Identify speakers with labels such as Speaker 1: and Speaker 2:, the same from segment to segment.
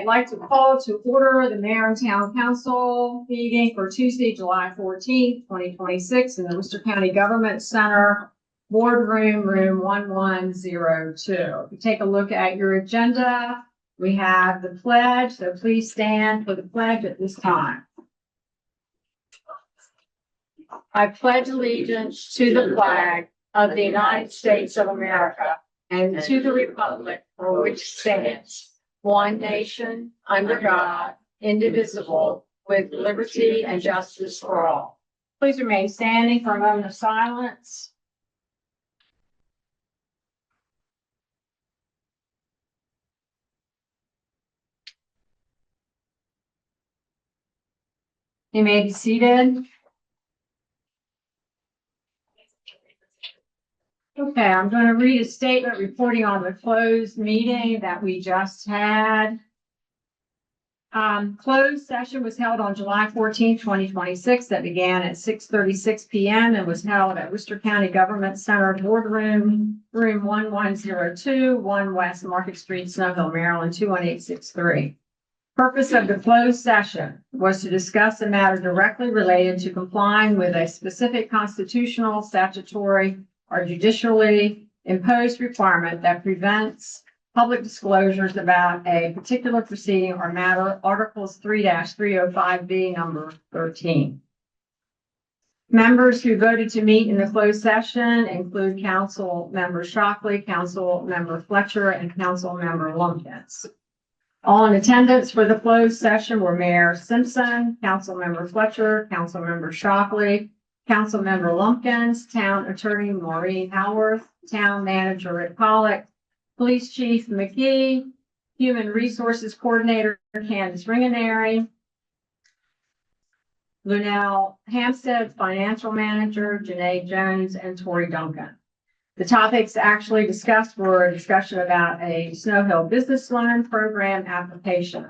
Speaker 1: I'd like to call to order the Mayor and Town Council meeting for Tuesday, July 14th, 2026 in the Worcester County Government Center, boardroom, room 1102. If you take a look at your agenda, we have the pledge, so please stand for the pledge at this time. I pledge allegiance to the flag of the United States of America and to the republic for which stands one nation, under God, indivisible, with liberty and justice for all. Please remain standing for a moment of silence. You may be seated. Okay, I'm going to read a statement reporting on the closed meeting that we just had. Closed session was held on July 14, 2026 that began at 6:36 p.m. and was held at Worcester County Government Center boardroom, room 1102, 1 West Market Street, Snow Hill, Maryland, 21863. Purpose of the closed session was to discuss a matter directly related to complying with a specific constitutional, statutory, or judicially imposed requirement that prevents public disclosures about a particular proceeding or matter, Articles 3-305B, number 13. Members who voted to meet in the closed session include Council Member Shockley, Council Member Fletcher, and Council Member Lumpkins. All in attendance for the closed session were Mayor Simpson, Council Member Fletcher, Council Member Shockley, Council Member Lumpkins, Town Attorney Maureen Howarth, Town Manager Rick Pollock, Police Chief McGee, Human Resources Coordinator Candace Ringanary, Lunell Hampstead, Financial Manager Janae Jones, and Tori Duncan. The topics actually discussed were a discussion about a Snow Hill Business Loan Program application.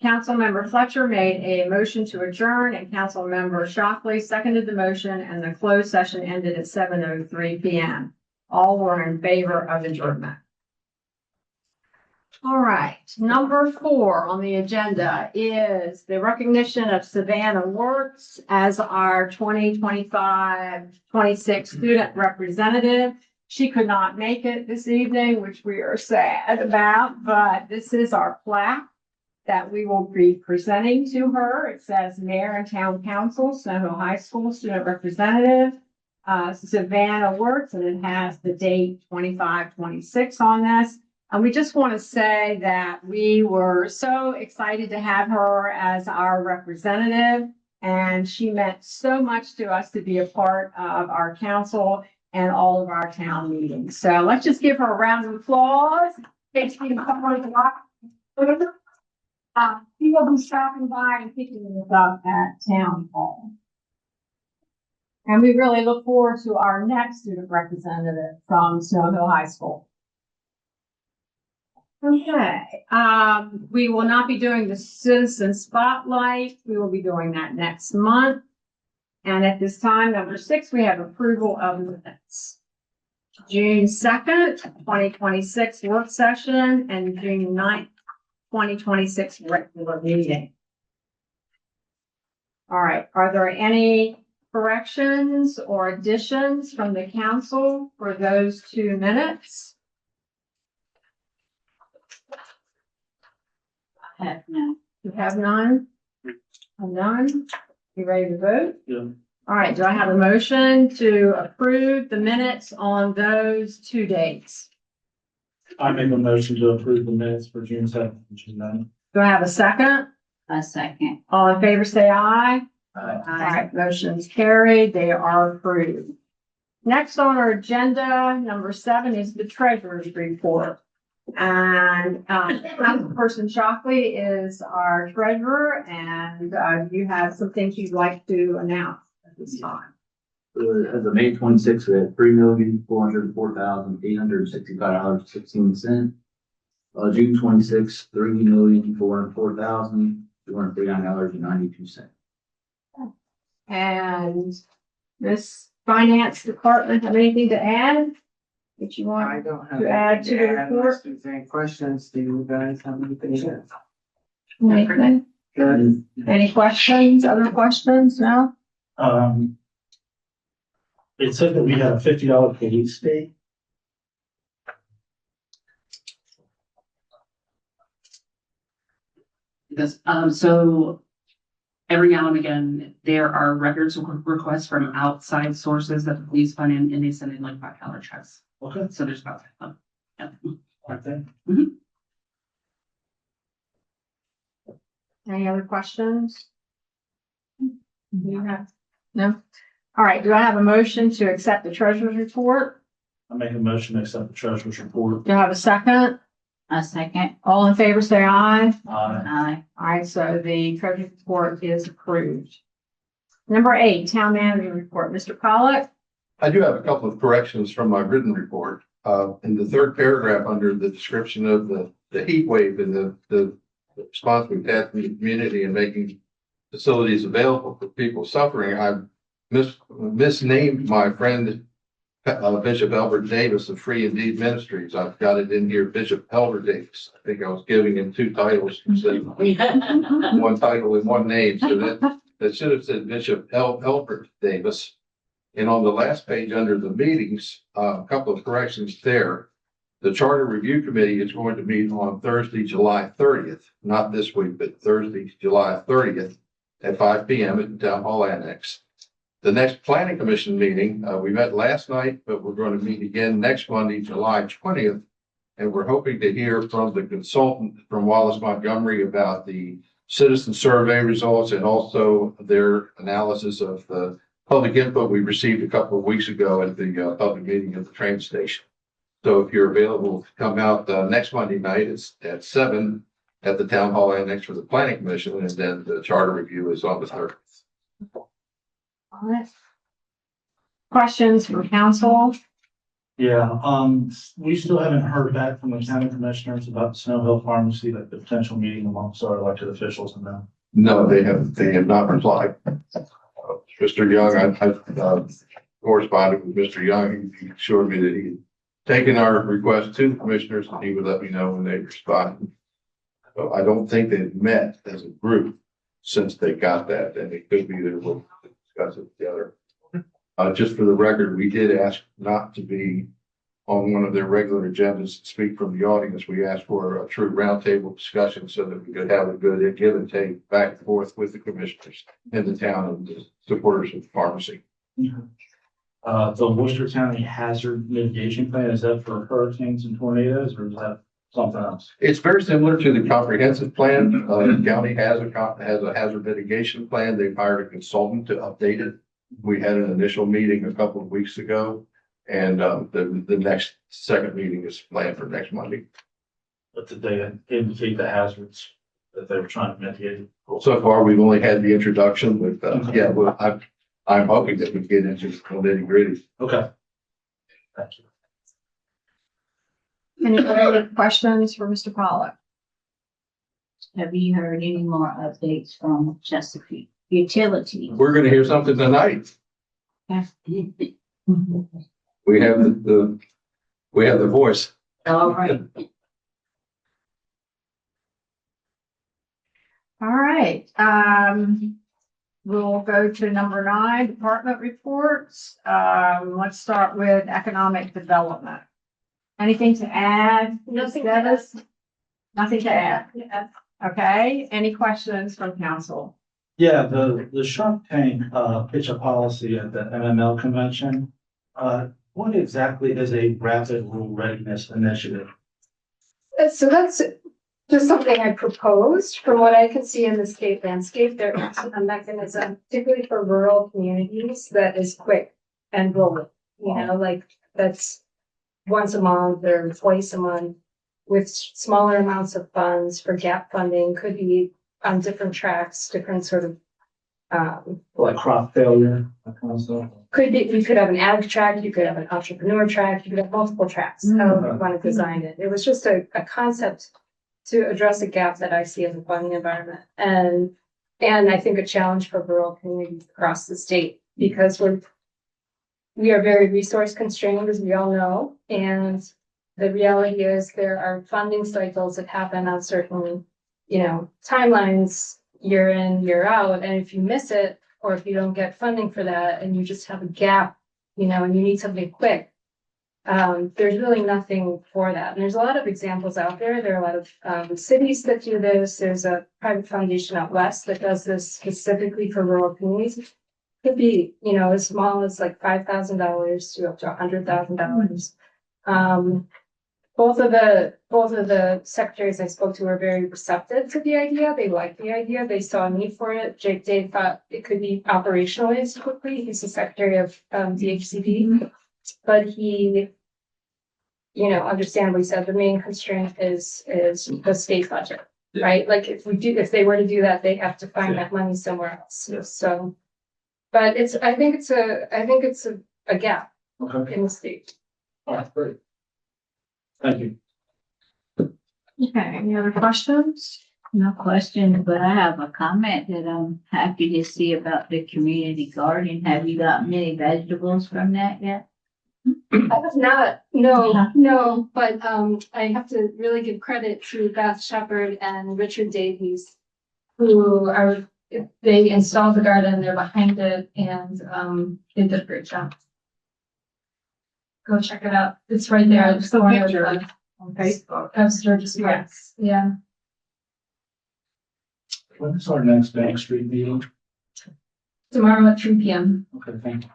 Speaker 1: Councilmember Fletcher made a motion to adjourn, and Councilmember Shockley seconded the motion, and the closed session ended at 7:03 p.m. All were in favor of adjournment. All right, number 4 on the agenda is the recognition of Savannah Works as our 2025-26 student representative. She could not make it this evening, which we are sad about, but this is our plaque that we will be presenting to her. It says Mayor and Town Council, Snow Hill High School Student Representative, Savannah Works, and it has the date 25-26 on this. And we just want to say that we were so excited to have her as our representative, and she meant so much to us to be a part of our council and all of our town meetings. So let's just give her a round of applause. She will be stopping by and picking us up at Town Hall. And we really look forward to our next student representative from Snow Hill High School. Okay, we will not be doing the Citizen Spotlight. We will be doing that next month. And at this time, number 6, we have approval of minutes. June 2nd, 2026 work session, and June 9th, 2026 regular meeting. All right, are there any corrections or additions from the council for those 2 minutes? I have none. You have none? None? You ready to vote?
Speaker 2: Yeah.
Speaker 1: All right, do I have a motion to approve the minutes on those 2 dates?
Speaker 2: I make a motion to approve the minutes for June 7th and June 9th.
Speaker 1: Do I have a second?
Speaker 3: A second.
Speaker 1: All in favor, say aye.
Speaker 2: Aye.
Speaker 1: All right, motion's carried. They are approved. Next on our agenda, number 7, is the treasurer's report. And Councilperson Shockley is our treasurer, and you have some things you'd like to announce at this time.
Speaker 4: As of May 26th, we had $3,404,865.16. June 26th, $3,404,239.92.
Speaker 1: And this finance department have anything to add that you
Speaker 5: I
Speaker 1: want
Speaker 5: don't have
Speaker 1: to add to the report?
Speaker 5: unless there's any questions. Do you guys have anything?
Speaker 1: Anything? Good. Any questions, other questions? No?
Speaker 2: It said that we had a $50 police fee.
Speaker 3: Because, so every now and again, there are records requests from outside sources that the police fund in, and they send in like $5 checks.
Speaker 2: Okay.
Speaker 3: So there's about that. Yeah.
Speaker 2: Right there.
Speaker 1: Any other questions? You have, no? All right, do I have a motion to accept the treasurer's report?
Speaker 2: I make a motion to accept the treasurer's report.
Speaker 1: Do I have a second?
Speaker 5: A second.
Speaker 1: All in favor, say aye.
Speaker 5: Aye.
Speaker 1: All right, so the treasurer's report is approved. Number 8, town manager report. Mr. Pollock?
Speaker 6: I do have a couple of corrections from my written report. In the third paragraph, under the description of the heat wave and the response we've had from the community in making facilities available for people suffering, I misnamed my friend Bishop Albert Davis of Free Indeed Ministries. I've got it in here, Bishop Elbert Davis. I think I was giving him 2 titles instead of one title and one name. So that should have said Bishop Elbert Davis. And on the last page under the meetings, a couple of corrections there. The Charter Review Committee is going to meet on Thursday, July 30th, not this week, but Thursday, July 30th at 5 p.m. at the Town Hall Annex. The next Planning Commission meeting, we met last night, but we're going to meet again next Monday, July 20th. And we're hoping to hear from the consultant from Wallace Montgomery about the citizen survey results and also their analysis of the public input we received a couple of weeks ago at the public meeting at the train station. So if you're available to come out next Monday night, it's at 7 at the Town Hall Annex for the Planning Commission, and then the Charter Review is on the 30th.
Speaker 1: All right. Questions from council?
Speaker 2: Yeah, we still haven't heard back from the county commissioners about the Snow Hill Pharmacy, like the potential meeting amongst our elected officials and them.
Speaker 6: No, they have not replied. Mr. Young, I corresponded with Mr. Young. He assured me that he had taken our request to the commissioners and he would let me know when they respond. So I don't think they've met as a group since they got that, and it could be that we'll discuss it together. Just for the record, we did ask not to be on one of their regular agendas to speak from the audience. We asked for a true roundtable discussion so that we could have a good give and take back and forth with the commissioners in the town and the supporters of the pharmacy.
Speaker 2: The Worcester County Hazard Mitigation Plan, is that for hurricanes and tornadoes, or is that something else?
Speaker 6: It's very similar to the comprehensive plan. The county has a hazard mitigation plan. They've hired a consultant to update it. We had an initial meeting a couple of weeks ago, and the next second meeting is planned for next Monday.
Speaker 2: But did they indicate the hazards that they were trying to mitigate?
Speaker 6: So far, we've only had the introduction, but yeah, well, I'm hoping that we get into the nitty gritty.
Speaker 2: Okay. Thank you.
Speaker 1: Any other questions for Mr. Pollock?
Speaker 5: Have you heard any more updates from Chesapeake Utilities?
Speaker 6: We're going to hear something tonight. We have the voice.
Speaker 5: All right.
Speaker 1: All right, we'll go to number 9, department reports. Let's start with economic development. Anything to add?
Speaker 7: Nothing to
Speaker 1: Dennis? Nothing to add.
Speaker 7: Yeah.
Speaker 1: Okay, any questions from council?
Speaker 2: Yeah, the Shark Tank pitch a policy at the MML convention. What exactly is a rapid rural readiness initiative?
Speaker 7: So that's just something I proposed. From what I can see in the state landscape, there is a mechanism, particularly for rural communities, that is quick and rolling. You know, like that's once a month or twice a month with smaller amounts of funds for gap funding, could be on different tracks, different sort of
Speaker 2: Like crop failure, that kind of stuff?
Speaker 7: could be, you could have an ag track, you could have an entrepreneur track, you could have multiple tracks, however you want to design it. It was just a concept to address a gap that I see in the funding environment. And I think a challenge for rural communities across the state, because we are very resource constrained, as we all know. And the reality is there are funding cycles that happen on certain timelines year in, year out, and if you miss it, or if you don't get funding for that, and you just have a gap, and you need something quick, there's really nothing for that. And there's a lot of examples out there. There are a lot of cities that do this. There's a private foundation out west that does this specifically for rural communities. Could be, as small as like $5,000 to up to $100,000. Both of the secretaries I spoke to were very receptive to the idea. They liked the idea. They saw a need for it. Jake Day thought it could be operationalized quickly. He's the secretary of DHCD, but he, understandably said the main constraint is the state budget, right? Like if they were to do that, they have to find that money somewhere else.
Speaker 2: Yeah.
Speaker 7: So, but I think it's a gap
Speaker 2: Okay,
Speaker 7: in the state.
Speaker 2: all right, great. Thank you.
Speaker 1: Okay, any other questions?
Speaker 5: No question, but I have a comment that I'm happy to see about the community garden. Have you got many vegetables from that yet?
Speaker 7: I have not, no, but I have to really give credit to Beth Shepherd and Richard Davies, they installed the garden, they're behind it, and they did a great job. Go check it out. It's right there.
Speaker 1: It's the picture on Facebook.
Speaker 7: Of Sturgis Park.
Speaker 1: Yes.
Speaker 7: Yeah.
Speaker 2: When's our next Bank Street meeting?
Speaker 7: Tomorrow at 3 p.m.
Speaker 2: Okay, thank you.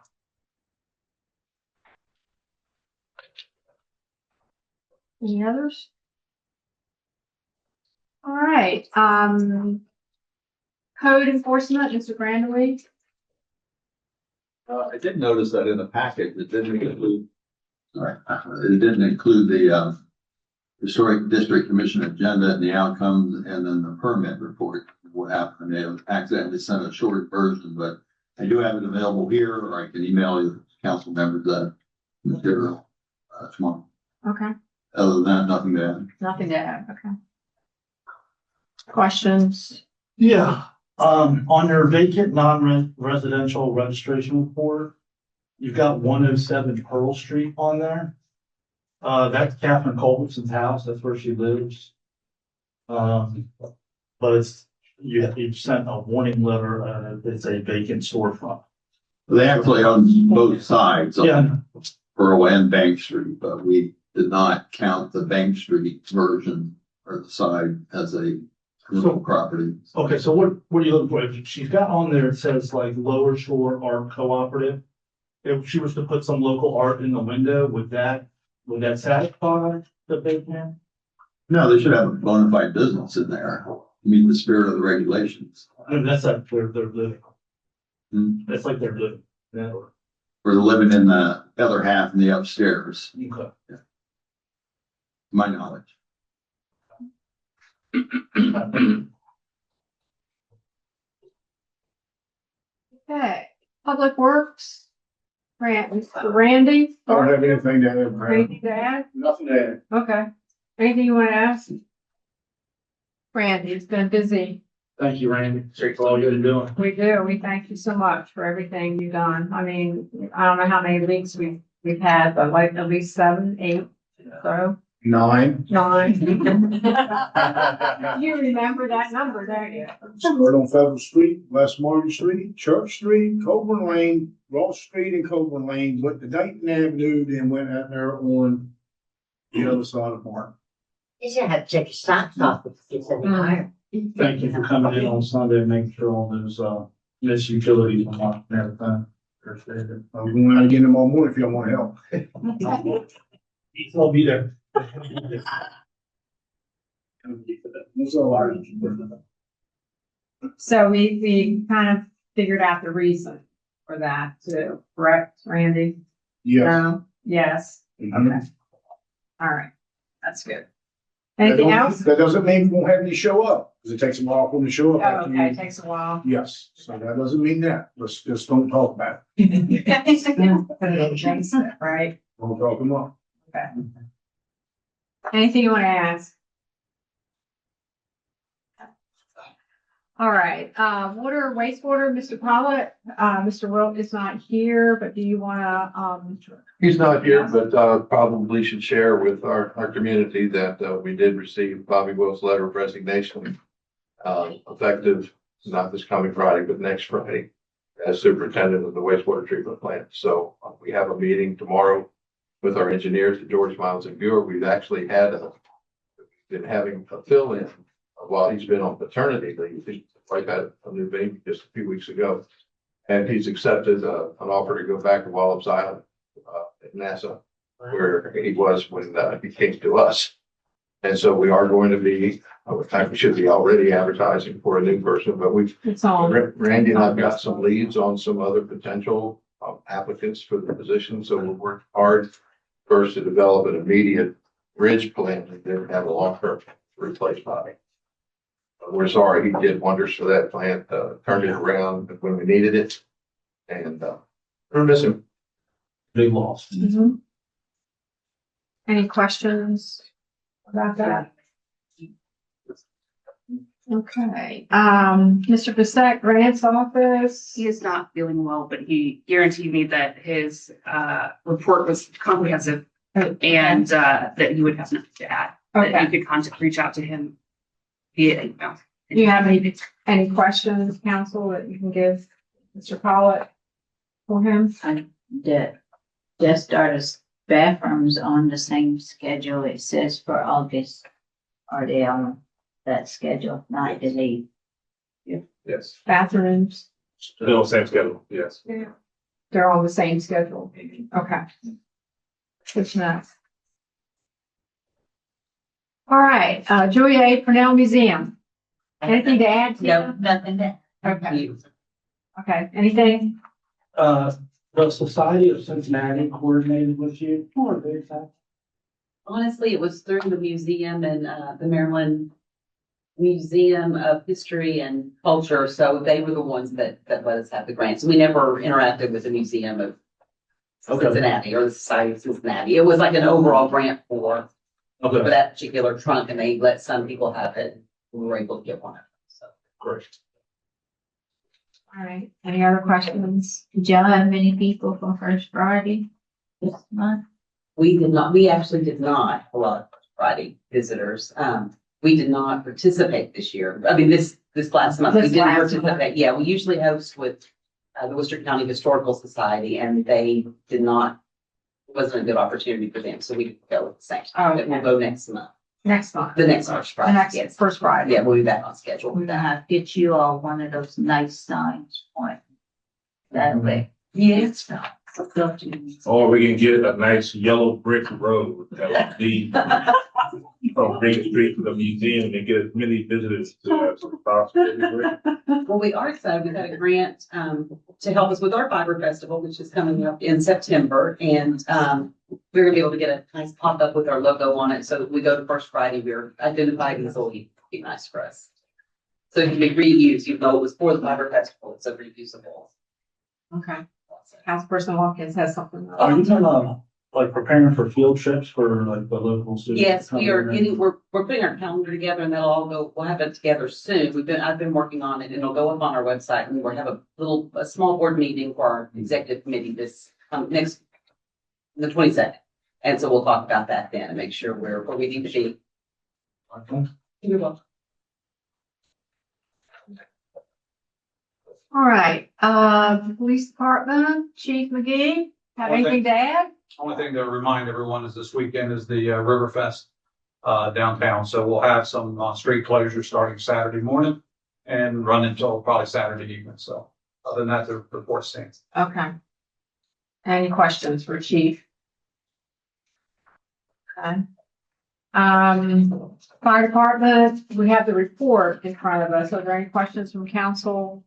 Speaker 1: Any others? All right, code enforcement, Mr. Grandaway.
Speaker 8: I did notice that in the packet, it didn't include the historic district commission agenda and the outcomes, and then the permit report. What happened? They accidentally sent a short version, but I do have it available here, or I can email you, council members, that material tomorrow.
Speaker 1: Okay,
Speaker 8: Other than that, nothing to add.
Speaker 1: nothing to add, okay. Questions?
Speaker 2: Yeah, on your vacant non-residential registration report, you've got 107 Pearl Street on there. That's Catherine Culbertson's house, that's where she lives. But you sent a warning letter, it's a vacant storefront.
Speaker 8: They actually own both sides of
Speaker 2: Yeah,
Speaker 8: Pearl and Bank Street, but we did not count the Bank Street version or the side as a commercial property.
Speaker 2: okay, so what are you looking for? If she's got on there, it says like Lower Shore Art Cooperative. If she was to put some local art in the window, would that satisfy the vacant?
Speaker 8: No, they should have a bona fide business in there, meet the spirit of the regulations.
Speaker 2: I mean, that's like their living.
Speaker 8: Hmm.
Speaker 2: That's like their living. Yeah.
Speaker 8: We're living in the other half in the upstairs,
Speaker 2: Okay.
Speaker 8: to my knowledge.
Speaker 1: Okay, Public Works. Randy?
Speaker 9: I don't have anything to add,
Speaker 1: Anything to add?
Speaker 9: nothing to add.
Speaker 1: Okay. Anything you want to ask? Randy, it's been busy.
Speaker 2: Thank you, Randy. Thanks for all you're doing.
Speaker 1: We do. We thank you so much for everything you've done. I mean, I don't know how many leaks we've had, but like at least 7, 8, so
Speaker 9: 9.
Speaker 1: 9. You remember that number, don't you?
Speaker 9: Start on Federal Street, West Martin Street, Church Street, Coburn Lane, Ross Street and Coburn Lane, went to Dayton Avenue, then went out there on the other side of Martin.
Speaker 10: You should have to take your socks off if it's any higher.
Speaker 2: Thank you for coming in on Sunday and making sure all those, missed utilities are marked and everything. Appreciate it.
Speaker 9: I'm going out again tomorrow morning if y'all want help.
Speaker 2: I'll be there.
Speaker 9: That's all right.
Speaker 1: So we kind of figured out the reason for that too, correct, Randy?
Speaker 9: Yes.
Speaker 1: No? Yes.
Speaker 9: Mhm.
Speaker 1: Okay. All right. That's good.
Speaker 9: That
Speaker 1: Anything
Speaker 9: don't-
Speaker 1: else?
Speaker 9: That doesn't mean we won't have any show up, because it takes a while for them to show up.
Speaker 1: Oh,
Speaker 9: after
Speaker 1: okay,
Speaker 9: you-
Speaker 1: it takes a while.
Speaker 9: Yes, so that doesn't mean that. Let's just don't talk about it.
Speaker 1: Jinx it, right?
Speaker 9: Don't talk them up.
Speaker 1: Okay. Anything you want to ask? All right, water, wastewater, Mr. Pollitt, Mr. Wilt is not here, but do you wanna,
Speaker 6: He's not here, but probably should share with our community that we did receive Bobby Will's letter of resignation effective not this coming Friday, but next Friday, as superintendent of the wastewater treatment plant. So we have a meeting tomorrow with our engineers at George Miles and Buer. We've actually been having a fill-in while he's been on paternity leave. His wife had a new baby just a few weeks ago. And he's accepted an offer to go back to Wallops Island at NASA, where he was when he came to us. And so we are going to be, in fact, we should be already advertising for a new person, but
Speaker 1: It's on.
Speaker 6: Randy and I've got some leads on some other potential applicants for the position. So we'll work hard first to develop an immediate bridge plan and then have a long-term replace Bobby. We're sorry, he did wonders for that plant, turned it around when we needed it. And we're missing.
Speaker 2: Big loss.
Speaker 1: Mhm. Any questions about that? Okay, Mr. Bissett, Grant's office.
Speaker 3: He is not feeling well, but he guaranteed me that his report was comprehensive and that he would have nothing to add. That you could reach out to him via email.
Speaker 1: Do you have any questions, council, that you can give Mr. Pollitt for him?
Speaker 5: The just started bathrooms on the same schedule it says for August. Are they on that schedule, not delayed?
Speaker 6: Yes.
Speaker 1: Bathrooms,
Speaker 6: Still same schedule, yes.
Speaker 1: they're on the same schedule. Okay. Good to know. All right, Julia Purnell Museum. Anything to add to
Speaker 10: No,
Speaker 1: that?
Speaker 10: nothing that.
Speaker 1: Okay. Okay, anything?
Speaker 2: The Society of Cincinnati coordinated with you. Or they have.
Speaker 11: Honestly, it was through the museum and the Maryland Museum of History and Culture. So they were the ones that let us have the grants. We never interacted with the Museum of Cincinnati or the Society of Cincinnati. It was like an overall grant for that particular trunk, and they let some people have it. We were able to get one of them. So
Speaker 6: Great.
Speaker 1: All right, any other questions?
Speaker 5: Did y'all have many people for First Friday this month?
Speaker 11: we did not. We actually did not have a lot of Friday visitors. We did not participate this year. I mean, this last month, we
Speaker 1: This
Speaker 11: didn't
Speaker 1: last month.
Speaker 11: participate. Yeah, we usually host with the Worcester County Historical Society, and they did not, it wasn't a good opportunity for them, so we didn't go at the same time. But we'll go next month,
Speaker 1: Next month.
Speaker 11: the next First Friday.
Speaker 1: The next,
Speaker 11: Yes.
Speaker 1: first Friday.
Speaker 11: Yeah, we'll be back on schedule.
Speaker 5: We're gonna have to get you all one of those nice signs on that way.
Speaker 11: Yes.
Speaker 12: Or we can get a nice yellow brick road that would lead from Baker Street to the museum and get as many visitors to as possible.
Speaker 11: Well, we are excited. We got a grant to help us with our Fiber Festival, which is coming up in September. And we're gonna be able to get a nice pop-up with our logo on it. So we go to First Friday, we're identified as will be nice for us. So it can be reused, even though it was for the Fiber Festival, it's a reusable.
Speaker 1: Okay. Councilperson Watkins has something.
Speaker 2: Are you like preparing for field trips for like the local students?
Speaker 11: Yes, we are getting, we're putting our calendar together and that'll all go, we'll have it together soon. I've been working on it and it'll go up on our website and we'll have a small board meeting for our executive committee this, next, the 22nd. And so we'll talk about that then and make sure we're where we need to be.
Speaker 2: Okay.
Speaker 11: You're welcome.
Speaker 1: All right, Police Department, Chief McGee, have anything to add?
Speaker 13: Only thing to remind everyone is this weekend is the Riverfest downtown. So we'll have some street closures starting Saturday morning and run until probably Saturday evening. So other than that, the report stands.
Speaker 1: Okay. Any questions for Chief? Okay. Fire Department, we have the report in front of us. Are there any questions from council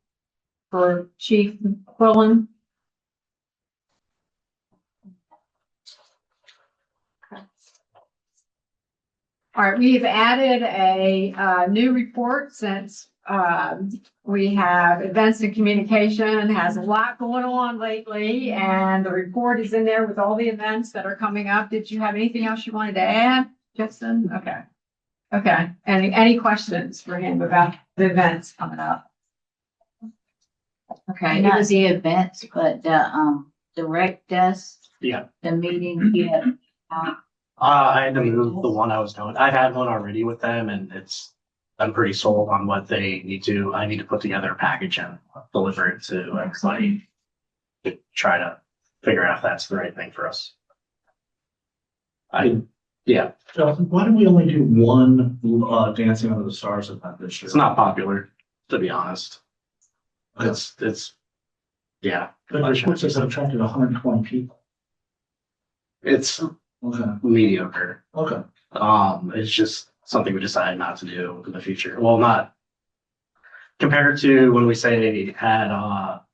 Speaker 1: for Chief Quillen? All right, we've added a new report since we have events and communication has a lot going on lately, and the report is in there with all the events that are coming up. Did you have anything else you wanted to add, Justin? Okay. Okay. Any questions for him about the events coming up? Okay.
Speaker 5: Not the events, but the rec desk.
Speaker 14: Yeah.
Speaker 5: The meeting,
Speaker 14: I had to move the one I was doing. I've had one already with them and it's I'm pretty sold on what they need to, I need to put together a package and deliver it to everybody to try to figure out if that's the right thing for us. Yeah,
Speaker 2: Jonathan, why do we only do one, Dancing Under the Stars event this year?
Speaker 14: it's not popular, to be honest. Yeah,
Speaker 2: But it puts us attracted 120 people.
Speaker 14: it's
Speaker 2: Okay,
Speaker 14: mediocre.
Speaker 2: okay.
Speaker 14: It's just something we decided not to do in the future. Well, not compared to when we say they had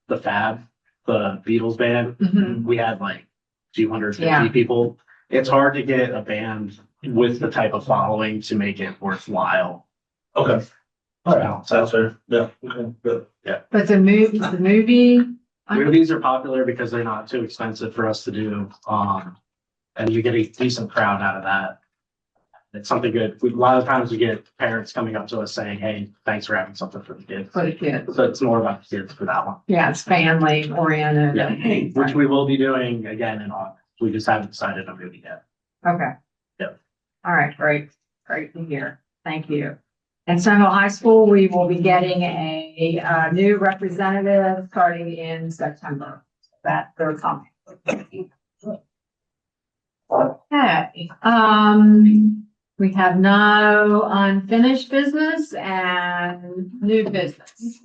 Speaker 14: the Fab, the Beatles band,
Speaker 1: Mhm.
Speaker 14: we had like 250
Speaker 1: Yeah.
Speaker 14: people. It's hard to get a band with the type of following to make it worthwhile.
Speaker 2: Okay. All right, so that's fair. Yeah, okay, good.
Speaker 1: But the movie,
Speaker 14: Movies are popular because they're not too expensive for us to do. And you get a decent crowd out of that. It's something good. A lot of times we get parents coming up to us saying, hey, thanks for having something for the kids.
Speaker 1: for the kids,
Speaker 14: So it's more about the kids for that one.
Speaker 1: yeah, it's family oriented.
Speaker 14: Yeah, which we will be doing again in August. We just haven't decided on movie yet.
Speaker 1: Okay.
Speaker 14: Yep.
Speaker 1: All right, great to hear. Thank you. In Central High School, we will be getting a new representative starting in September. That they're coming. Okay, we have no unfinished business and new business.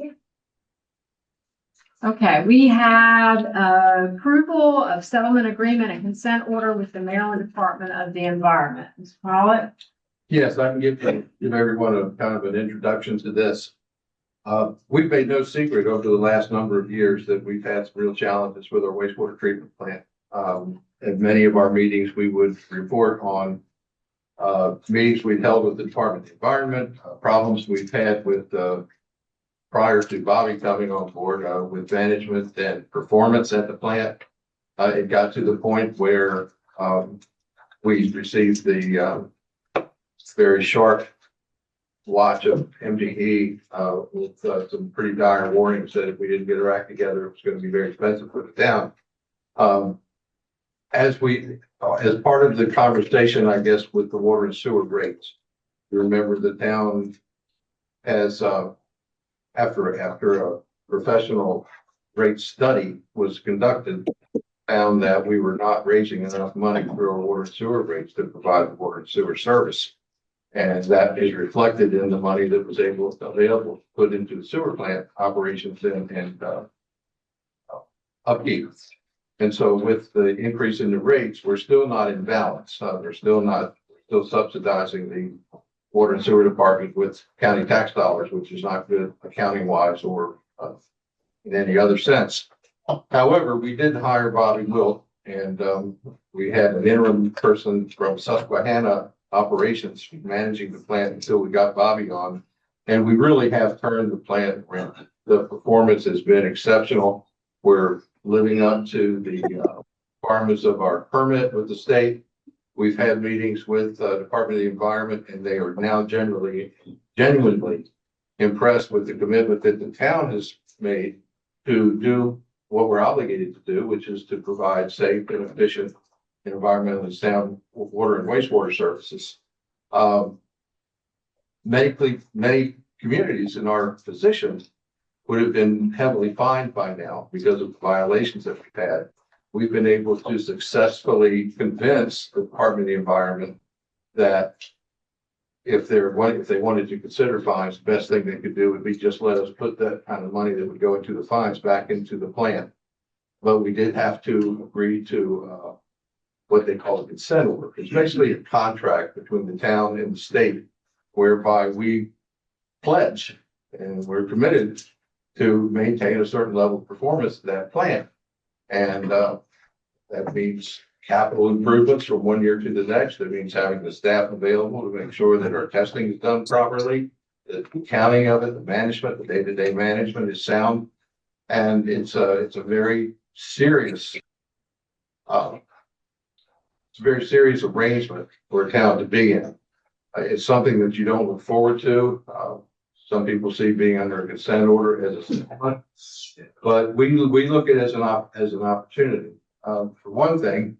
Speaker 1: Okay, we have approval of settlement agreement and consent order with the Maryland Department of the Environment. Ms. Pollitt?
Speaker 6: Yes, I can give everyone a kind of an introduction to this. We've made no secret over the last number of years that we've had some real challenges with our wastewater treatment plant. At many of our meetings, we would report on meetings we've held with the Department of the Environment, problems we've had with prior to Bobby coming on board with management and performance at the plant. It got to the point where we received the very sharp watch of MDE with some pretty dire warnings that if we didn't get our act together, it was going to be very expensive for the town. As part of the conversation, I guess, with the water and sewer rates, you remember the town has, after a professional rate study was conducted, found that we were not raising enough money through our water and sewer rates to provide the water and sewer service. And that is reflected in the money that was available to put into the sewer plant operations and upkeep. And so with the increase in the rates, we're still not in balance. We're still subsidizing the water and sewer department with county tax dollars, which is not good accounting wise or in any other sense. However, we did hire Bobby Wilt, and we had an interim person from Susquehanna operations managing the plant until we got Bobby on. And we really have turned the plant around. The performance has been exceptional. We're living up to the requirements of our permit with the state. We've had meetings with the Department of the Environment, and they are now genuinely impressed with the commitment that the town has made to do what we're obligated to do, which is to provide safe and efficient and environmentally sound water and wastewater services. Many communities in our position would have been heavily fined by now because of the violations that we've had. We've been able to successfully convince the Department of the Environment that if they wanted to consider fines, the best thing they could do would be just let us put that kind of money that would go into the fines back into the plant. But we did have to agree to what they call a consent order. It's basically a contract between the town and the state whereby we pledge and we're committed to maintain a certain level of performance to that plant. And that means capital improvements from one year to the next. That means having the staff available to make sure that our testing is done properly, the accounting of it, the management, the day-to-day management is sound. And it's a very serious, arrangement for a town to be in. It's something that you don't look forward to. Some people see being under a consent order as a settlement, but we look at it as an opportunity. For one thing,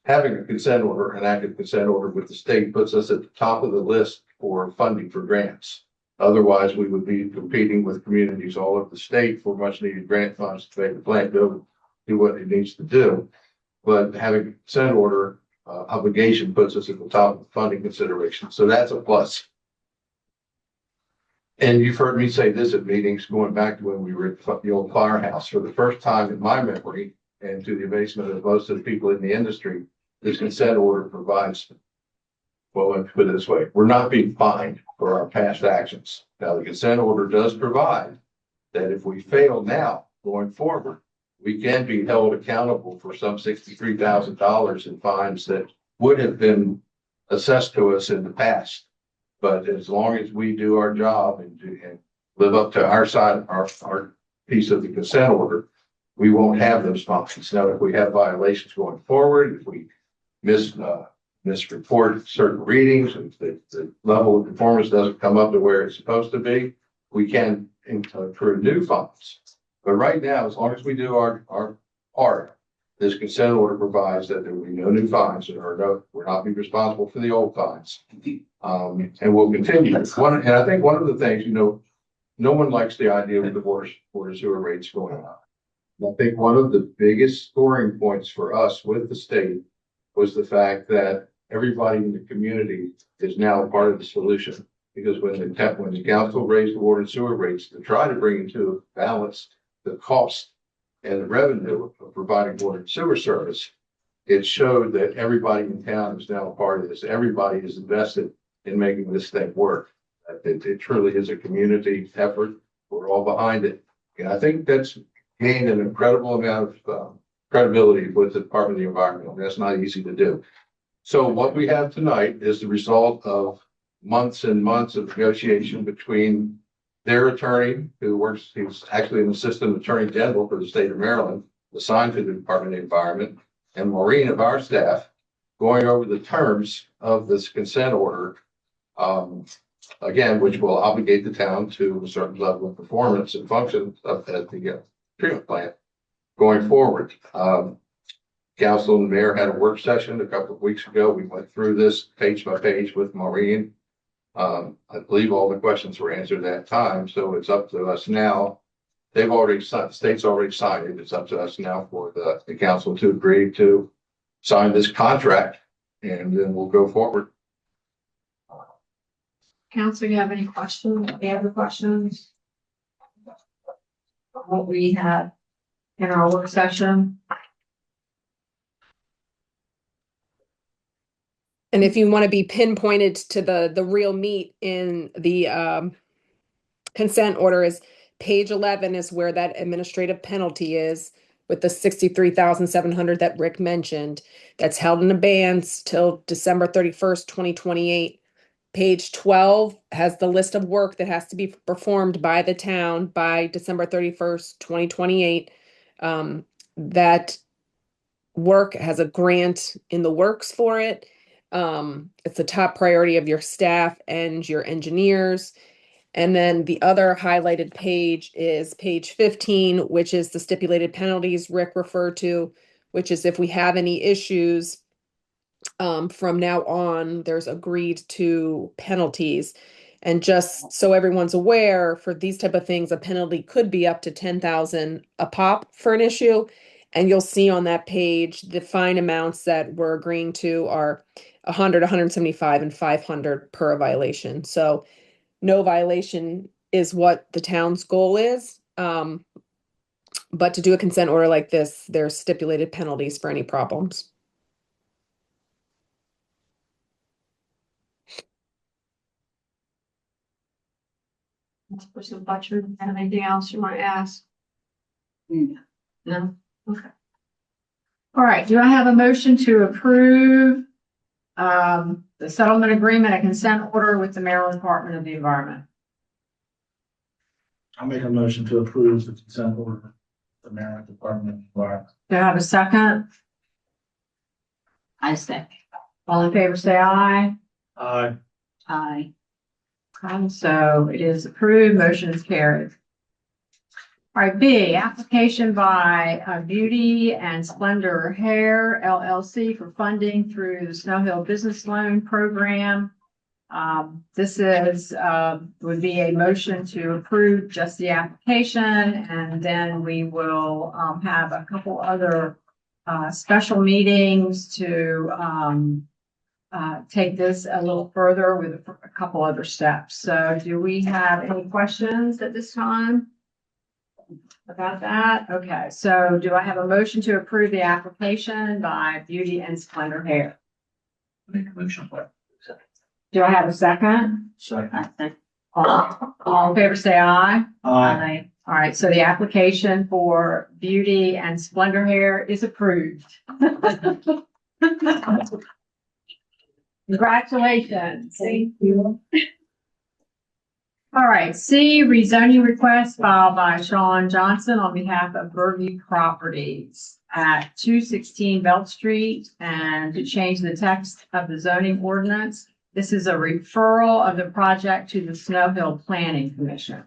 Speaker 6: having a consent order, an active consent order with the state puts us at the top of the list for funding for grants. Otherwise, we would be competing with communities all over the state for much needed grant funds to make the plant go do what it needs to do. But having a consent order obligation puts us at the top of funding consideration. So that's a plus. And you've heard me say this at meetings going back to when we were at the old firehouse. For the first time in my memory, and to the amazement of most of the people in the industry, this consent order provides, well, let me put it this way, we're not being fined for our past actions. Now, the consent order does provide that if we fail now going forward, we can be held accountable for some $63,000 in fines that would have been assessed to us in the past. But as long as we do our job and live up to our side, our piece of the consent order, we won't have those fines. Now, if we have violations going forward, if we misreport certain readings, if the level of performance doesn't come up to where it's supposed to be, we can incur new fines. But right now, as long as we do our part, this consent order provides that there will be no new fines, or we're not be responsible for the old fines. And we'll continue. And I think one of the things, no one likes the idea of the water sewer rates going up. And I think one of the biggest scoring points for us with the state was the fact that everybody in the community is now part of the solution. Because when the council raised the water and sewer rates to try to bring into balance the cost and the revenue of providing water and sewer service, it showed that everybody in town is now a part of this. Everybody is invested in making this thing work. It truly is a community effort. We're all behind it. And I think that's gained an incredible amount of credibility with the Department of the Environment. That's not easy to do. So what we have tonight is the result of months and months of negotiation between their attorney, he's actually an assistant attorney general for the state of Maryland, assigned to the Department of the Environment, and Maureen of our staff, going over the terms of this consent order, again, which will obligate the town to a certain level of performance and function at the treatment plant going forward. Council and the mayor had a work session a couple of weeks ago. We went through this page by page with Maureen. I believe all the questions were answered at that time, so it's up to us now. The state's already signed it. It's up to us now for the council to agree to sign this contract, and then we'll go forward.
Speaker 1: Council, you have any questions? Any other questions? What we had in our work session?
Speaker 15: And if you want to be pinpointed to the real meat in the consent order, is page 11 is where that administrative penalty is, with the $63,700 that Rick mentioned. That's held in abeyance till December 31st, 2028. Page 12 has the list of work that has to be performed by the town by December 31st, 2028. That work has a grant in the works for it. It's a top priority of your staff and your engineers. And then the other highlighted page is page 15, which is the stipulated penalties Rick referred to, which is if we have any issues from now on, there's agreed to penalties. And just so everyone's aware, for these type of things, a penalty could be up to $10,000 a pop for an issue. And you'll see on that page, the fine amounts that we're agreeing to are $100, $175, and $500 per violation. So no violation is what the town's goal is. But to do a consent order like this, there's stipulated penalties for any problems.
Speaker 1: Mr. Butcher, have anything else you want to ask? No? Okay. All right, do I have a motion to approve the settlement agreement, a consent order with the Maryland Department of the Environment?
Speaker 2: I'll make a motion to approve the consent order, the Maryland Department of Environment.
Speaker 1: Do I have a second?
Speaker 5: I second.
Speaker 1: All in favor, say aye.
Speaker 2: Aye.
Speaker 5: Aye.
Speaker 1: And so it is approved, motion is carried. All right, B, application by Beauty and Splendor Hair LLC for funding through the Snow Hill Business Loan Program. This is, would be a motion to approve just the application, and then we will, have a couple other, special meetings to, take this a little further with a couple other steps. So do we have any questions at this time about that? Okay, so do I have a motion to approve the application by Beauty and Splendor Hair?
Speaker 4: Make a motion for it.
Speaker 1: Do I have a second?
Speaker 4: Second.
Speaker 1: All in favor, say aye.
Speaker 2: Aye.
Speaker 1: All right, so the application for Beauty and Splendor Hair is approved. Congratulations. Thank you. All right, C, rezoning request filed by Sean Johnson on behalf of Burview Properties at 216 Belt Street, and to change the text of the zoning ordinance. This is a referral of the project to the Snow Hill Planning Commission.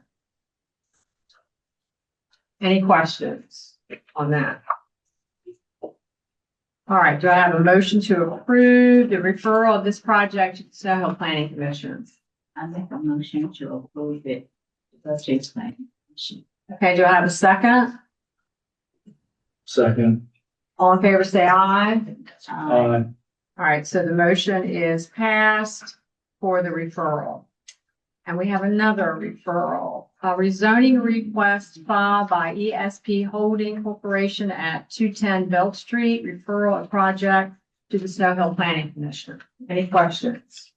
Speaker 1: Any questions on that? All right, do I have a motion to approve the referral of this project to the Snow Hill Planning Commission?
Speaker 5: I make a motion to approve it. Let's explain.
Speaker 1: Okay, do I have a second?
Speaker 2: Second.
Speaker 1: All in favor, say aye.
Speaker 2: Aye.
Speaker 1: All right, so the motion is passed for the referral. And we have another referral, a rezoning request filed by ESP Holding Corporation at 210 Belt Street, referral of project to the Snow Hill Planning Commission. Any questions?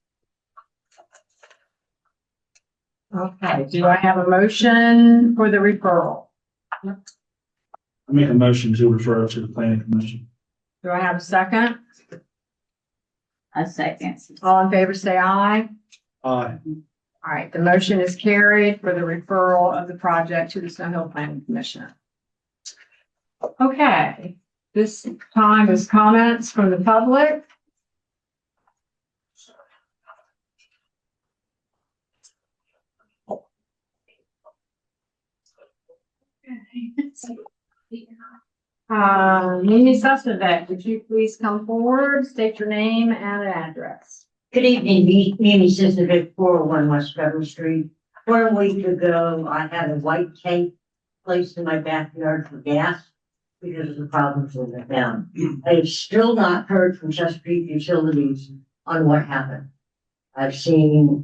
Speaker 1: Okay, do I have a motion for the referral?
Speaker 2: I make a motion to refer it to the planning commission.
Speaker 1: Do I have a second?
Speaker 5: A second.
Speaker 1: All in favor, say aye.
Speaker 2: Aye.
Speaker 1: All right, the motion is carried for the referral of the project to the Snow Hill Planning Commission. Okay, this time is comments from the public. Mimi Sussevec, would you please come forward, state your name and address?
Speaker 10: Good evening, Mimi Sisovic, 401 West Federal Street. 1 week ago, I had a white tank placed in my backyard for gas because of the problems with the town. I have still not heard from Chesapeake Utilities on what happened. I've seen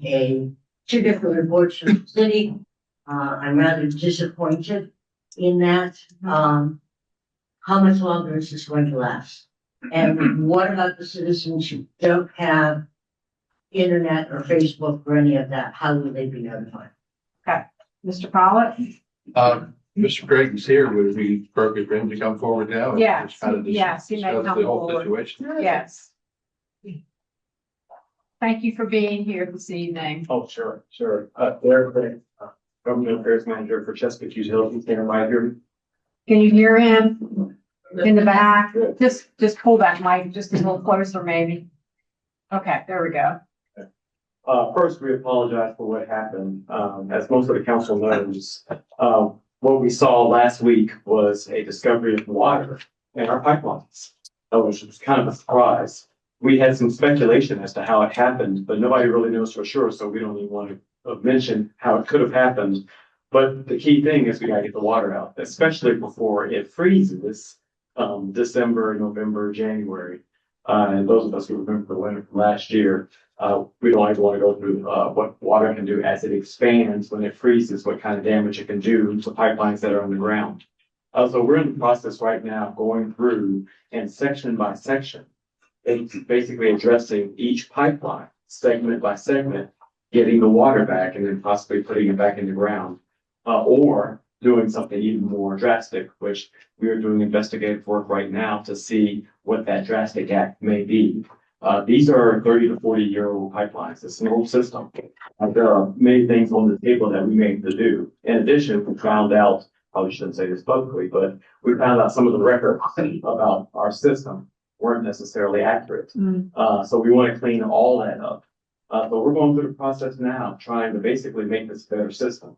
Speaker 10: two different reports from the city. I'm rather disappointed in that. How much longer is this going to last? And what about the citizens who don't have internet or Facebook or any of that? How will they be notified?
Speaker 1: Okay, Mr. Pollitt?
Speaker 6: Mr. Creighton's here. Would it be appropriate for him to come forward now? and
Speaker 1: Yes,
Speaker 6: just kind of
Speaker 1: yes, he may
Speaker 6: discuss
Speaker 1: come
Speaker 6: the whole
Speaker 1: forward.
Speaker 6: situation?
Speaker 1: Yes. Thank you for being here this evening.
Speaker 14: Oh, sure. Derek Craig, Government Affairs Manager for Chesapeake Utilities, here right here.
Speaker 1: Can you hear him in the back? Just pull that mic just a little closer, maybe. Okay, there we go.
Speaker 14: First, we apologize for what happened. As most of the council knows, what we saw last week was a discovery of water in our pipelines, which was kind of a surprise. We had some speculation as to how it happened, but nobody really knows for sure, so we don't even want to mention how it could have happened. But the key thing is we gotta get the water out, especially before it freezes, December, November, January. And those of us who remember the winter from last year, we don't even want to go through, what water can do as it expands when it freezes, what kind of damage it can do to pipelines that are underground. So we're in the process right now of going through and section by section, it's basically addressing each pipeline, segment by segment, getting the water back and then possibly putting it back in the ground. Or doing something even more drastic, which we are doing investigative work right now to see what that drastic act may be. These are 30 to 40-year-old pipelines. It's an old system. There are many things on the table that we may need to do. In addition, we found out, probably shouldn't say this publicly, but we found out some of the records about our system weren't necessarily accurate. So we want to clean all that up. But we're going through the process now, trying to basically make this a better system.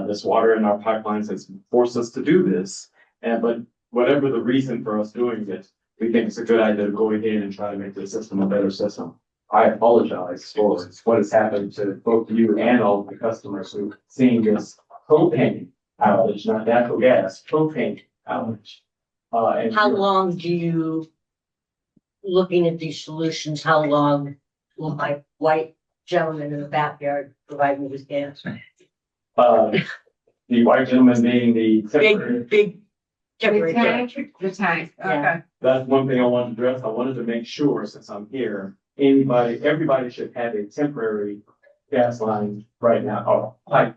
Speaker 14: This water in our pipelines has forced us to do this. But whatever the reason for us doing it, we think it's a good idea to go ahead and try to make the system a better system.
Speaker 16: I apologize for what has happened to both you and all the customers who've seen this propane outage, not natural gas, propane outage. And
Speaker 10: How long do you, looking at these solutions, how long will my white gentleman in the backyard provide me with gas?
Speaker 16: The white gentleman being the temporary.
Speaker 10: Big
Speaker 1: The
Speaker 10: temporary.
Speaker 1: tank, the tank, okay.
Speaker 10: Yeah.
Speaker 16: That's one thing I wanted to address. I wanted to make sure, since I'm here, everybody should have a temporary gas line right now, or pipe,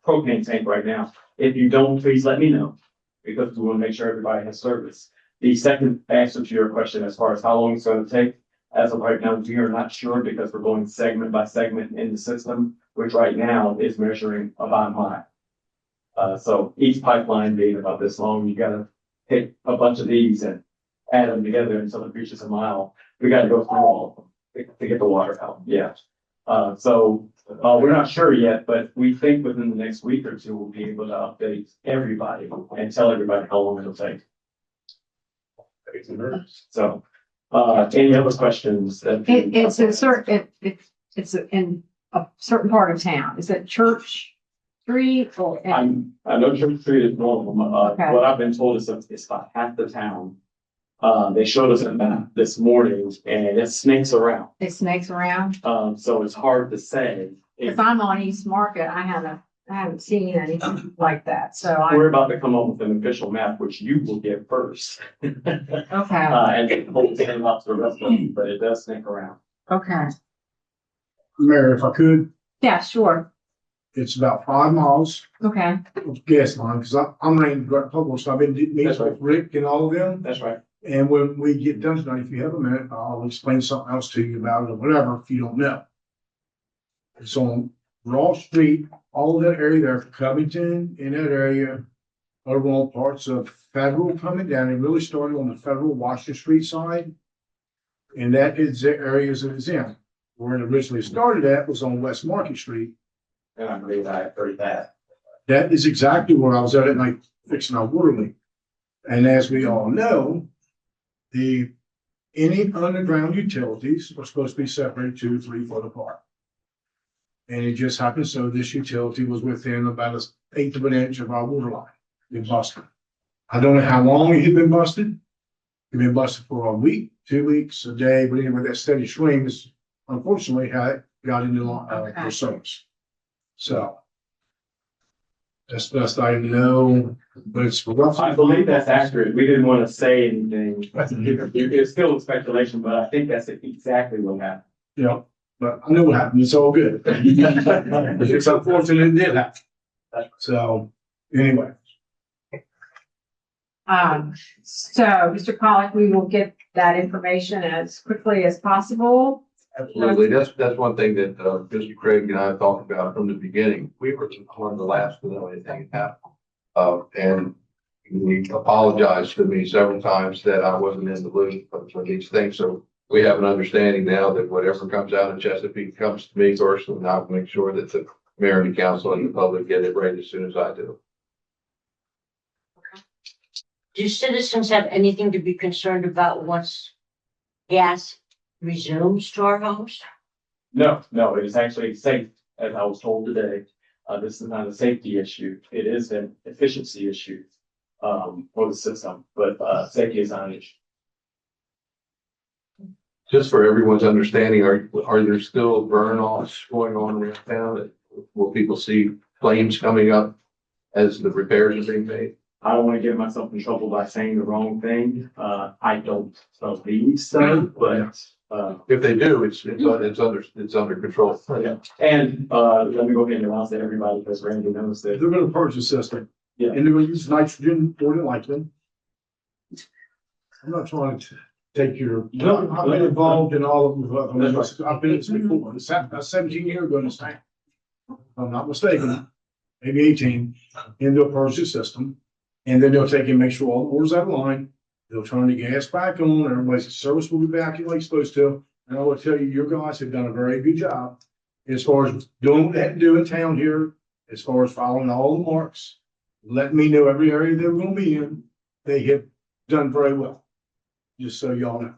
Speaker 16: propane tank right now. If you don't, please let me know, because we want to make sure everybody has service. The second answer to your question, as far as how long it's going to take, as of right now, we are not sure because we're going segment by segment in the system, which right now is measuring about a mile. So each pipeline being about this long, you gotta pick a bunch of these and add them together until it reaches a mile. We gotta go through all of them to get the water out, yeah. We're not sure yet, but we think within the next week or two, we'll be able to update everybody and tell everybody how long it'll take. So, any other questions?
Speaker 1: It's a certain, it's in a certain part of town. Is it Church Street or?
Speaker 16: I know Church Street is normal.
Speaker 1: Okay.
Speaker 16: What I've been told is that it's about half the town. They showed us a map this morning and it snakes around.
Speaker 1: It snakes around?
Speaker 16: So it's hard to say.
Speaker 1: If I'm on East Market, I haven't seen anything like that, so
Speaker 16: We're about to come up with an official map, which you will get first.
Speaker 1: okay,
Speaker 16: And then we'll send out to the rest of them, but it does snake around.
Speaker 1: okay.
Speaker 9: Mayor, if I could,
Speaker 1: Yeah, sure,
Speaker 9: it's about 5 miles
Speaker 1: okay,
Speaker 9: of gas line, because I'm running direct public, so I've been meeting
Speaker 16: That's right.
Speaker 9: with Rick and all of them.
Speaker 16: That's right.
Speaker 9: And when we get done tonight, if you have a minute, I'll explain something else to you about it or whatever, if you don't know. It's on Ross Street, all of that area there, Covington, in that area, over on parts of Federal coming down, and really started on the Federal Washington Street side. And that is the areas it is in. Where it originally started at was on West Market Street.
Speaker 16: And I believe I have heard that.
Speaker 9: That is exactly where I was at night fixing our water leak. And as we all know, any underground utilities are supposed to be separated 2-3 foot apart. And it just happened so this utility was within about 1/8 of an inch of our water line. It busted. I don't know how long it had been busted. It had been busted for a week, 2 weeks, a day, but anyway, that steady stream is unfortunately how it got into the service. So that's the best I know, but it's rough.
Speaker 16: I believe that's accurate. We didn't want to say anything. It's still speculation, but I think that's exactly what happened.
Speaker 9: Yeah, but I know what happened. It's all good. It's unfortunate it did happen. So anyway.
Speaker 1: So, Mr. Pollock, we will get that information as quickly as possible.
Speaker 6: Absolutely. That's one thing that, Mr. Craig and I talked about from the beginning. We were one of the last to know anything happened. And he apologized to me several times that I wasn't in the loop for these things. So we have an understanding now that whatever comes out of Chesapeake comes to me first, and I'll make sure that the mayor and the council and the public get it right as soon as I do.
Speaker 10: Do citizens have anything to be concerned about once gas resumes to our homes?
Speaker 16: No, it is actually safe, as I was told today. This is not a safety issue. It is an efficiency issue for the system, but safety is not an issue.
Speaker 6: Just for everyone's understanding, are there still burn-offs going on around town? Will people see flames coming up as the repairs are being made?
Speaker 16: I don't want to get myself in trouble by saying the wrong thing. I don't believe so, but
Speaker 6: if they do, it's under control.
Speaker 16: Yeah. And let me go ahead and announce to everybody, because Randy knows that.
Speaker 9: They're gonna purge the system.
Speaker 16: Yeah.
Speaker 9: And they're gonna use nitrogen more than likely. I'm not trying to take your, I've been involved in all of them. I've been in this before. It's 17 years ago in this town. If I'm not mistaken, maybe 18, and they'll purge the system. And then they'll take and make sure all the water's out of line. They'll turn the gas back on. Everybody's service will be back like it's supposed to. And I will tell you, your guys have done a very good job as far as doing what they had to do in town here, as far as following all the marks, letting me know every area they were going to be in. They have done very well. Just so y'all know.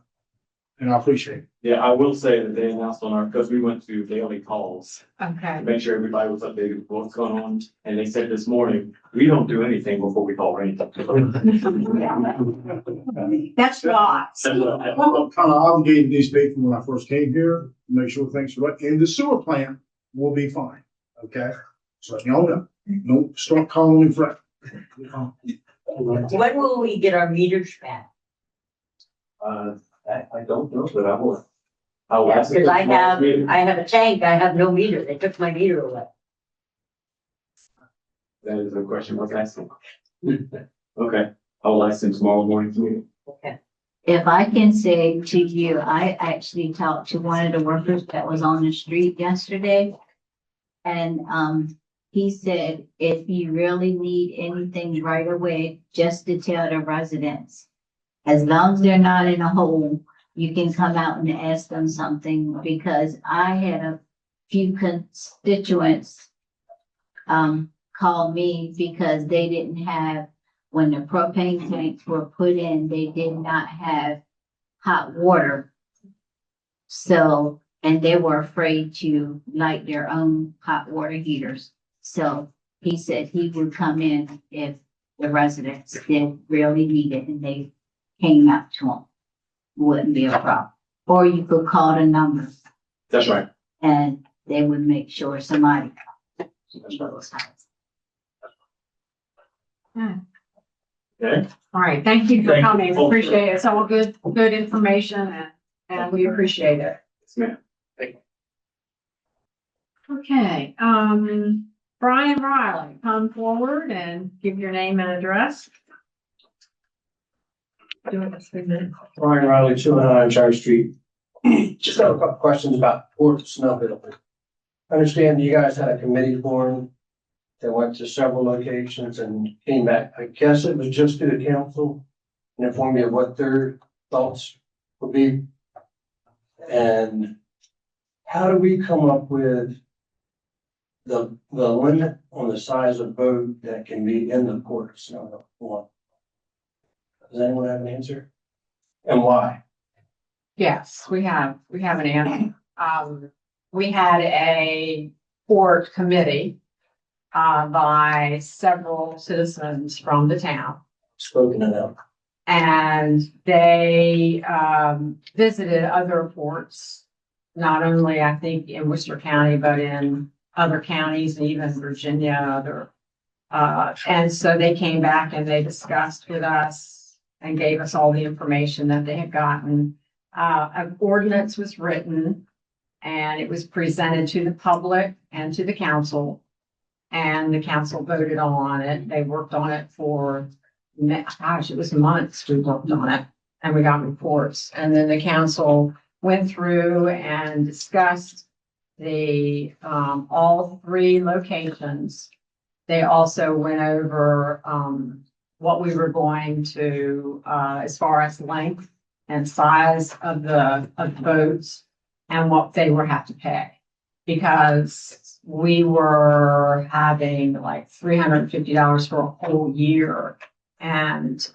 Speaker 9: and I appreciate it.
Speaker 16: Yeah, I will say that they announced on our, because we went to daily calls
Speaker 1: Okay.
Speaker 16: to make sure everybody was updated with what's going on. And they said this morning, we don't do anything before we call rain.
Speaker 1: That's lots.
Speaker 9: I'm kind of obligated these people when I first came here, to make sure things are right, and the sewer plant will be fine, okay? So y'all know, don't start calling me Fred.
Speaker 10: When will we get our meters back?
Speaker 16: I don't know, but I will. I will ask
Speaker 10: Because I
Speaker 16: them.
Speaker 10: have a tank, I have no meter, they took my meter away.
Speaker 16: That is the question I was asking. Okay, I will ask them tomorrow morning to me.
Speaker 5: If I can say to you, I actually talked to one of the workers that was on the street yesterday. And, he said, if you really need anything right away, just to tell the residents. As long as they're not in a hole, you can come out and ask them something, because I had a few constituents call me because they didn't have, when the propane tanks were put in, they did not have hot water. So, and they were afraid to light their own hot water heaters. So he said he would come in if the residents did really need it and they came up to him. Wouldn't be a problem. Or you could call the number
Speaker 16: That's right.
Speaker 5: and they would make sure somebody.
Speaker 16: Okay.
Speaker 1: All right, thank you for
Speaker 16: Thank you.
Speaker 1: coming, appreciate it, it's all good information and we appreciate it.
Speaker 16: Yes, ma'am. Thank you.
Speaker 1: Okay, Brian Riley, come forward and give your name and address. Do it in 3 minutes.
Speaker 17: Brian Riley, 209 Charter Street. Just have a couple questions about Port Snellville. I understand you guys had a committee formed that went to several locations and came back. I guess it was just to the council and informed me of what their thoughts would be. And how do we come up with the limit on the size of boat that can be in the Port of Snellville? One. Does anyone have an answer? And why?
Speaker 1: Yes, we have an answer. We had a port committee by several citizens from the town.
Speaker 17: Spoken of them.
Speaker 1: And they visited other ports, not only I think in Worcester County, but in other counties, and even Virginia, other. And so they came back and they discussed with us and gave us all the information that they had gotten. An ordinance was written and it was presented to the public and to the council. And the council voted on it. They worked on it for, gosh, it was months we worked on it and we got reports. And then the council went through and discussed the, all 3 locations. They also went over, what we were going to, as far as length and size of the boats and what they were have to pay. Because we were having like $350 for a whole year and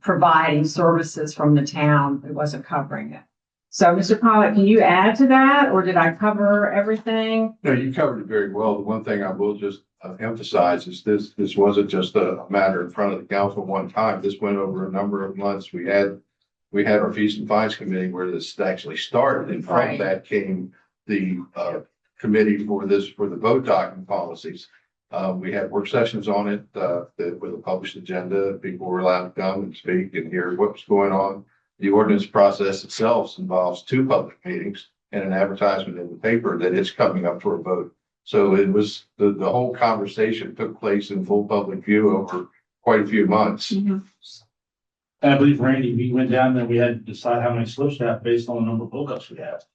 Speaker 1: providing services from the town, it wasn't covering it. So, Mr. Pollock, can you add to that, or did I cover everything?
Speaker 6: No, you covered it very well. The one thing I will just emphasize is this wasn't just a matter in front of the council one time. This went over a number of months. We had our fees and fines committee where this actually started, and from that came the committee for the boat docking policies. We had work sessions on it with a published agenda. People were allowed to come and speak and hear what was going on. The ordinance process itself involves 2 public meetings and an advertisement in the paper that it's coming up for a vote. So it was, the whole conversation took place in full public view over quite a few months.
Speaker 2: And I believe, Randy, we went down there, we had to decide how many slips to have based on the number of hookups we have.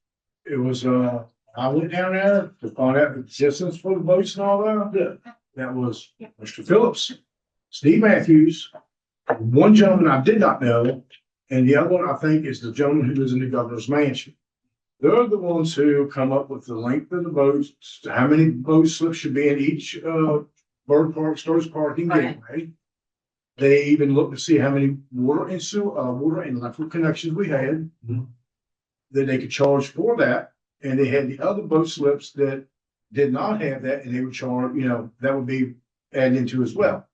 Speaker 9: It was, I went down there to find out the distance for the boats and all that. That was Mr. Phillips, Steve Matthews, one gentleman I did not know, and the other one I think is the gentleman who lives in the governor's mansion. They're the ones who come up with the length of the boats, how many boat slips should be in each bird park, storage parking gateway. They even looked to see how many water and electrical connections we had. that they could charge for that. And they had the other boat slips that did not have that, and they would charge, that would be added into as well.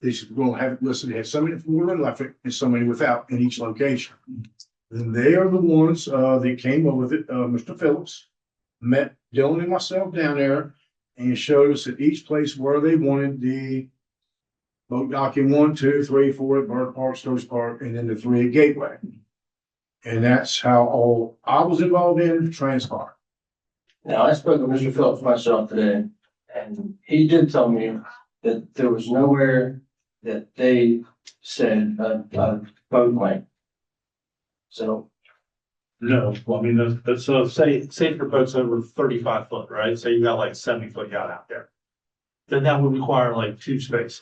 Speaker 9: They should go have it listed, they have so many for electric and so many without in each location. And they are the ones, that came up with it, Mr. Phillips met Dylan and myself down there and showed us at each place where they wanted the boat docking 1, 2, 3, 4 at Bird Park, Stokes Park, and then the 3 at Gateway. And that's how all I was involved in transpired.
Speaker 17: Now, I spoke with Mr. Phillips myself today, and he did tell me that there was nowhere that they said a boat length. So,
Speaker 2: No, well, I mean, that's, so say your boat's over 35 foot, right? So you got like 70 foot yacht out there. Then that would require like 2 spaces.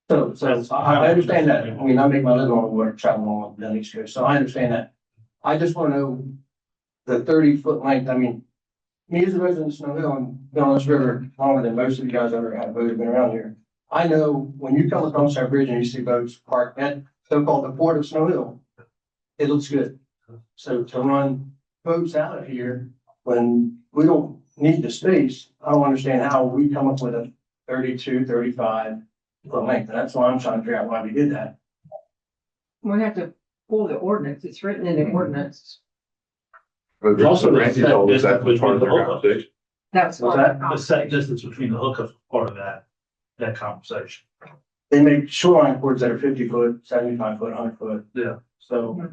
Speaker 17: so I understand that. I mean, I make my living on the water, travel on the East Coast, so I understand that. I just want to know the 30-foot length. I mean, me as a resident of Snow Hill and been on this river longer than most of you guys ever had a boat have been around here. I know when you come across that bridge and you see boats parked at so-called the port of Snow Hill, it looks good. So to run boats out of here when we don't need the space, I don't understand how we come up with a 32, 35 foot length. And that's why I'm trying to figure out why we did that.
Speaker 1: We have to pull the ordinance. It's written in the ordinance.
Speaker 6: But
Speaker 2: There's also the
Speaker 6: Randy
Speaker 2: set
Speaker 6: told us
Speaker 2: distance
Speaker 6: that was part of
Speaker 2: between
Speaker 6: their
Speaker 2: the hookup.
Speaker 6: conversation.
Speaker 1: That's
Speaker 17: Was
Speaker 1: what.
Speaker 17: that
Speaker 2: The set distance between the hookups, part of that conversation.
Speaker 17: They make shoreline cords that are 50 foot, 75 foot, 100 foot.
Speaker 2: Yeah.
Speaker 17: So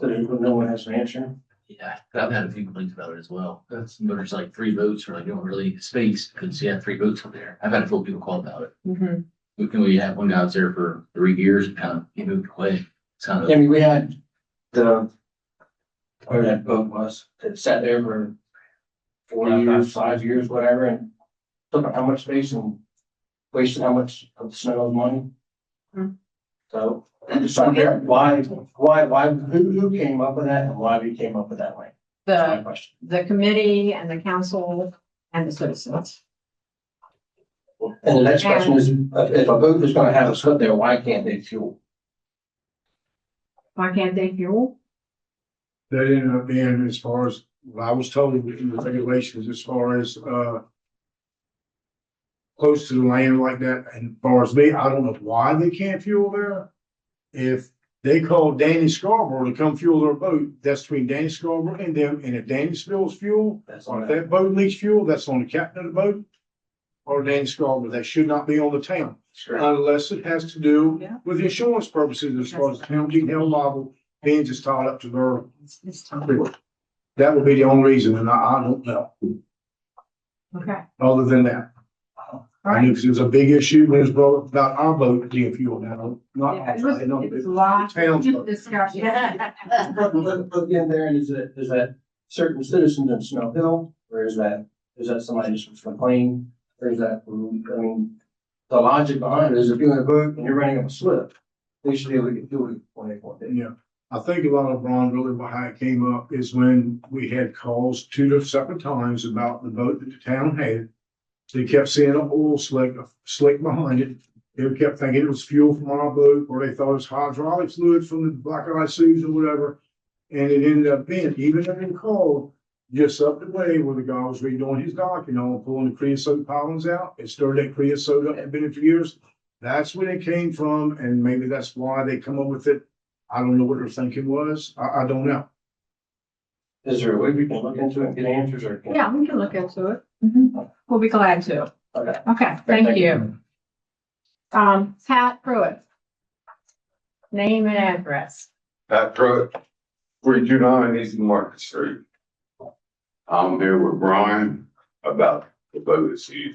Speaker 17: no one has an answer.
Speaker 4: Yeah, I've had a few complaints about it as well. There's like 3 boats or like you don't really space because you have 3 boats up there. I've had a few people call about it.
Speaker 1: Mhm.
Speaker 4: We had one guy was there for 3 years and kind of he moved away. It's kind
Speaker 17: I
Speaker 4: of
Speaker 17: mean, we had where that boat was, that sat there for 4 years, 5 years, whatever, and took up how much space and wasted how much of the Snow's money.
Speaker 1: Hmm.
Speaker 17: So I'm just trying to figure out why, who came up with that and why we came up with that way. That's my
Speaker 1: The,
Speaker 17: question.
Speaker 1: the committee and the council and the citizens.
Speaker 17: And the next question is, if a boat is gonna have a slip there, why can't they fuel?
Speaker 1: Why can't they fuel?
Speaker 9: That ended up being, as far as what I was told in the regulations, as far as, close to the land like that, and as far as me, I don't know why they can't fuel there. If they call Danny Scarborough to come fuel their boat, that's between Danny Scarborough and them, and if Danny spills fuel,
Speaker 17: That's
Speaker 9: or
Speaker 17: on
Speaker 9: if
Speaker 17: that.
Speaker 9: that boat leaks fuel, that's on the captain of the boat. Or Danny Scarborough, that should not be on the town, unless it has to do
Speaker 1: Yeah.
Speaker 9: with insurance purposes, as far as the town being held liable, being just tied up to their.
Speaker 1: It's time.
Speaker 9: That would be the only reason, and I don't know,
Speaker 1: Okay,
Speaker 9: other than that.
Speaker 1: all
Speaker 9: I knew
Speaker 1: right.
Speaker 9: because it was a big issue when it was brought up about our boat being fueled now, not.
Speaker 1: Yeah, it
Speaker 9: I know
Speaker 1: was- It's
Speaker 9: it's
Speaker 1: a lot
Speaker 9: town's
Speaker 1: of
Speaker 9: boat.
Speaker 1: discussion.
Speaker 17: But again, there is that certain citizens in Snow Hill, or is that somebody just was complaining? Or is that, I mean, the logic behind it is if you're in a boat and you're running up a slip, they should be able to get fuel when they want it.
Speaker 9: Yeah, I think a lot of Ron, really how it came up is when we had calls 2 separate times about the boat that the town had. They kept seeing an oil slick behind it. They kept thinking it was fuel from our boat, or they thought it was hydraulic fluid from the Black Eyed Susan or whatever. And it ended up being, even though they called, just up the way where the guy was redoing his dock, pulling the creosote pilings out. It stirred that creosote up, had been it for years. That's where it came from, and maybe that's why they come up with it. I don't know what their thinking was. I don't know.
Speaker 17: Is there a way we can look into it and get answers or?
Speaker 1: Yeah, we can look into it. Mhm. We'll be glad to.
Speaker 17: Okay.
Speaker 1: Okay, thank you. Pat Pruitt. Name and address.
Speaker 18: Pat Pruitt, 329 East Market Street. I'm here with Brian about the boat issue.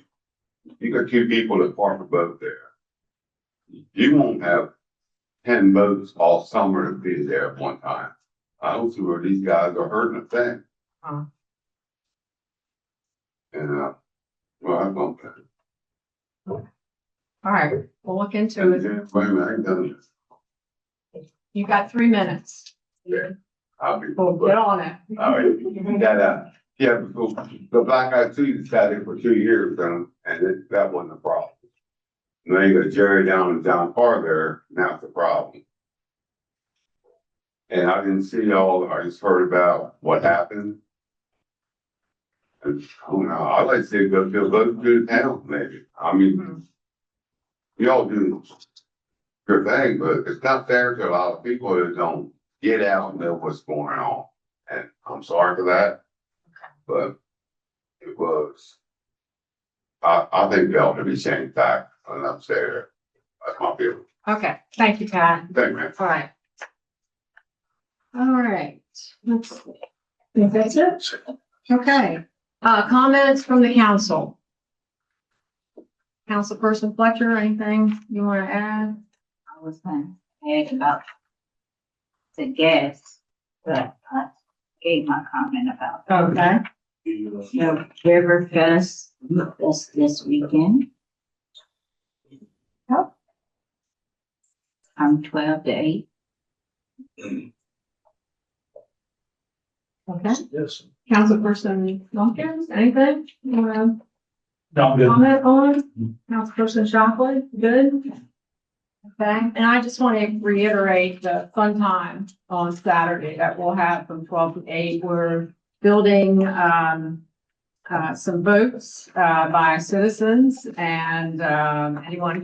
Speaker 18: You got 2 people that park a boat there. You won't have 10 boats all summer to be there at one time. I don't see where these guys are hurting a thing. And, well, I don't think.
Speaker 1: All right, we'll look into it.
Speaker 18: Wait a minute, I ain't done this.
Speaker 1: You got 3 minutes.
Speaker 18: I'll be.
Speaker 1: We'll get on it.
Speaker 18: All right, yeah, because the Black Eyed Susan sat there for 2 years, that wasn't a problem. Now you got Jerry down in John Park there, now it's a problem. And I didn't see y'all, I just heard about what happened. And, oh no, I'd like to see it go to a vote good town, maybe. I mean, y'all do your thing, but it's not fair to a lot of people that don't get out and know what's going on. And I'm sorry for that, but it was, I think they ought to be sent back and upstairs. That's my feeling.
Speaker 1: Okay, thank you, Pat.
Speaker 18: Thank you, man.
Speaker 1: All right. All right, let's see. Think that's it? Okay, comments from the council. Councilperson Fletcher, anything you want to add?
Speaker 5: I was gonna ask about the gas, but I gave my comment about.
Speaker 1: Okay.
Speaker 5: The River Fest this weekend.
Speaker 1: Yep.
Speaker 5: From 12 to 8.
Speaker 1: Okay,
Speaker 2: Yes.
Speaker 1: Councilperson Lumpkins, anything you want to
Speaker 2: No, I'm good.
Speaker 1: comment on? Councilperson Shockley, good? Okay, and I just want to reiterate the fun time on Saturday that we'll have from 12 to 8. We're building, some boats, by citizens and, anyone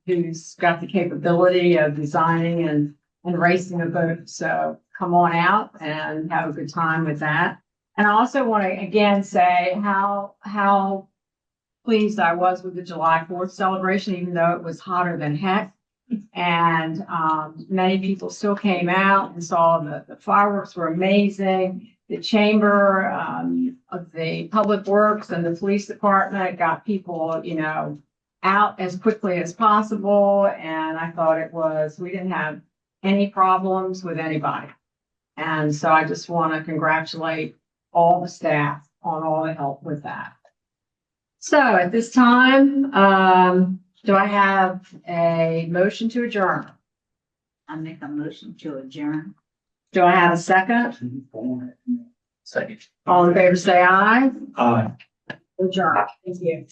Speaker 1: who's got the capability of designing and racing a boat. So come on out and have a good time with that. And I also want to again say how pleased I was with the July 4th celebration, even though it was hotter than heck. And many people still came out and saw the fireworks were amazing. The chamber of the public works and the police department got people, out as quickly as possible. And I thought we didn't have any problems with anybody. And so I just want to congratulate all the staff on all the help with that. So at this time, do I have a motion to adjourn?
Speaker 5: I make a motion to adjourn.
Speaker 1: Do I have a second?
Speaker 4: Second.
Speaker 1: All in favor, say aye.
Speaker 2: Aye.
Speaker 1: Adjourn. Thank you.